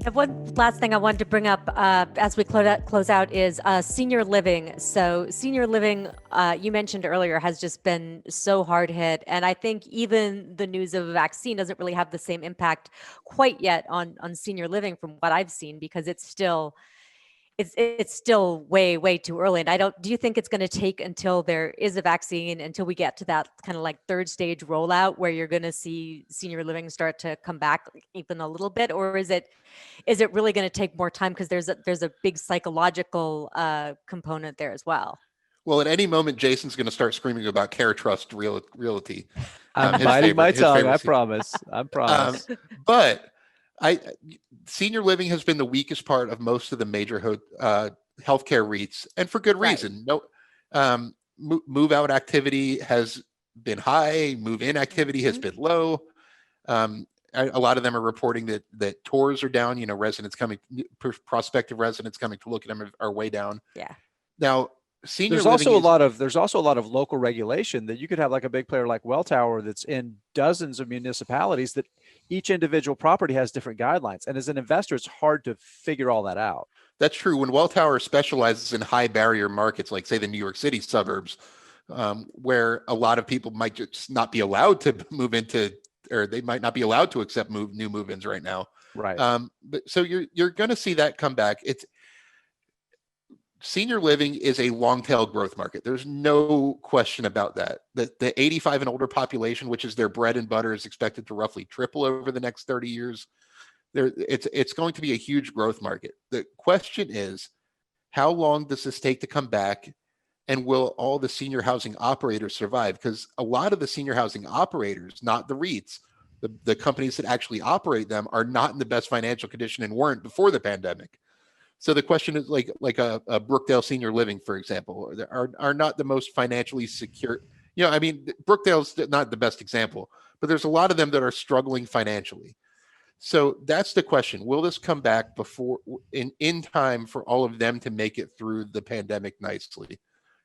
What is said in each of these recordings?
And one last thing I wanted to bring up as we close out is senior living. So senior living, you mentioned earlier, has just been so hard hit. And I think even the news of a vaccine doesn't really have the same impact quite yet on senior living from what I've seen, because it's still way too early. And do you think it's going to take until there is a vaccine, until we get to that kind of like third stage rollout where you're going to see senior living start to come back even a little bit? Or is it really going to take more time, because there's a big psychological component there as well? Well, at any moment, Jason's going to start screaming about Care Trust Realty. I'm biting my tongue. I promise. I promise. But senior living has been the weakest part of most of the major healthcare REITs, and for good reason. Right. No, move out activity has been high. Move in activity has been low. A lot of them are reporting that tours are down. Prospective residents coming to look at them are way down. Yeah. Now, there's also a lot of local regulation that you could have, like a big player like Welltower that's in dozens of municipalities, that each individual property has different guidelines. And as an investor, it's hard to figure all that out. That's true. When Welltower specializes in high barrier markets, like say the New York City suburbs, where a lot of people might just not be allowed to move into, or they might not be allowed to accept new move-ins right now. Right. But so you're going to see that come back. Senior living is a long tail growth market. There's no question about that. The 85 and older population, which is their bread and butter, is expected to roughly triple over the next 30 years. It's going to be a huge growth market. The question is, how long does this take to come back? And will all the senior housing operators survive? Because a lot of the senior housing operators, not the REITs, the companies that actually operate them, are not in the best financial condition and weren't before the pandemic. So the question is, like a Brookdale Senior Living, for example, are not the most financially secure. Brookdale's not the best example, but there's a lot of them that are struggling financially. So that's the question. Will this come back in time for all of them to make it through the pandemic nicely?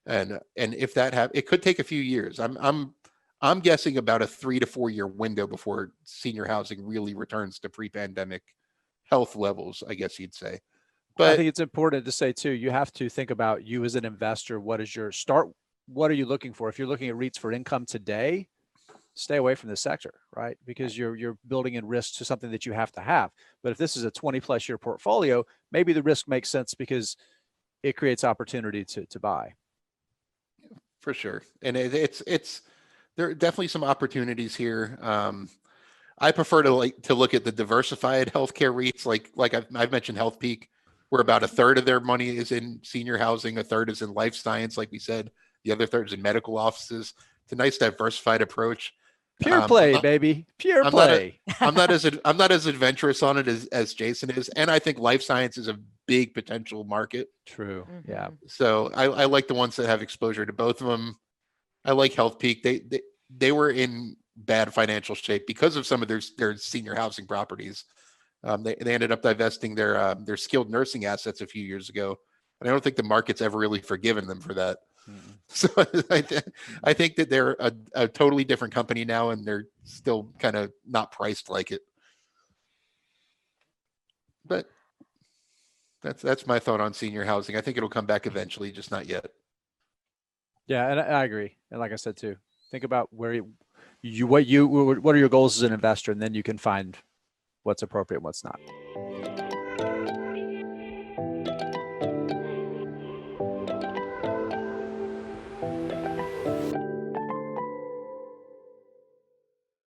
And if that it could take a few years. I'm guessing about a 3 to 4 year window before senior housing really returns to pre-pandemic health levels, I guess you'd say. But I think it's important to say too, you have to think about you as an investor. What is your start? What are you looking for? If you're looking at REITs for income today, stay away from this sector, right? Because you're building in risk to something that you have to have. But if this is a 20+ year portfolio, maybe the risk makes sense because it creates opportunity to buy. For sure. And there are definitely some opportunities here. I prefer to look at the diversified healthcare REITs, like I've mentioned Healthpeak, where about a third of their money is in senior housing, a third is in life science, like we said, the other third is in medical offices. It's a nice diversified approach. Pure play, baby. Pure play. I'm not as adventurous on it as Jason is, and I think life science is a big potential market. True. Yeah. So I like the ones that have exposure to both of them. I like Healthpeak. They were in bad financial shape because of some of their senior housing properties. They ended up divesting their skilled nursing assets a few years ago, and I don't think the market's ever really forgiven them for that. Mm-hmm. So I think that they're a totally different company now, and they're still kind of not priced like it. But that's my thought on senior housing. I think it'll come back eventually, just not yet. Yeah, and I agree. And like I said too, think about what are your goals as an investor, and then you can find what's appropriate and what's not.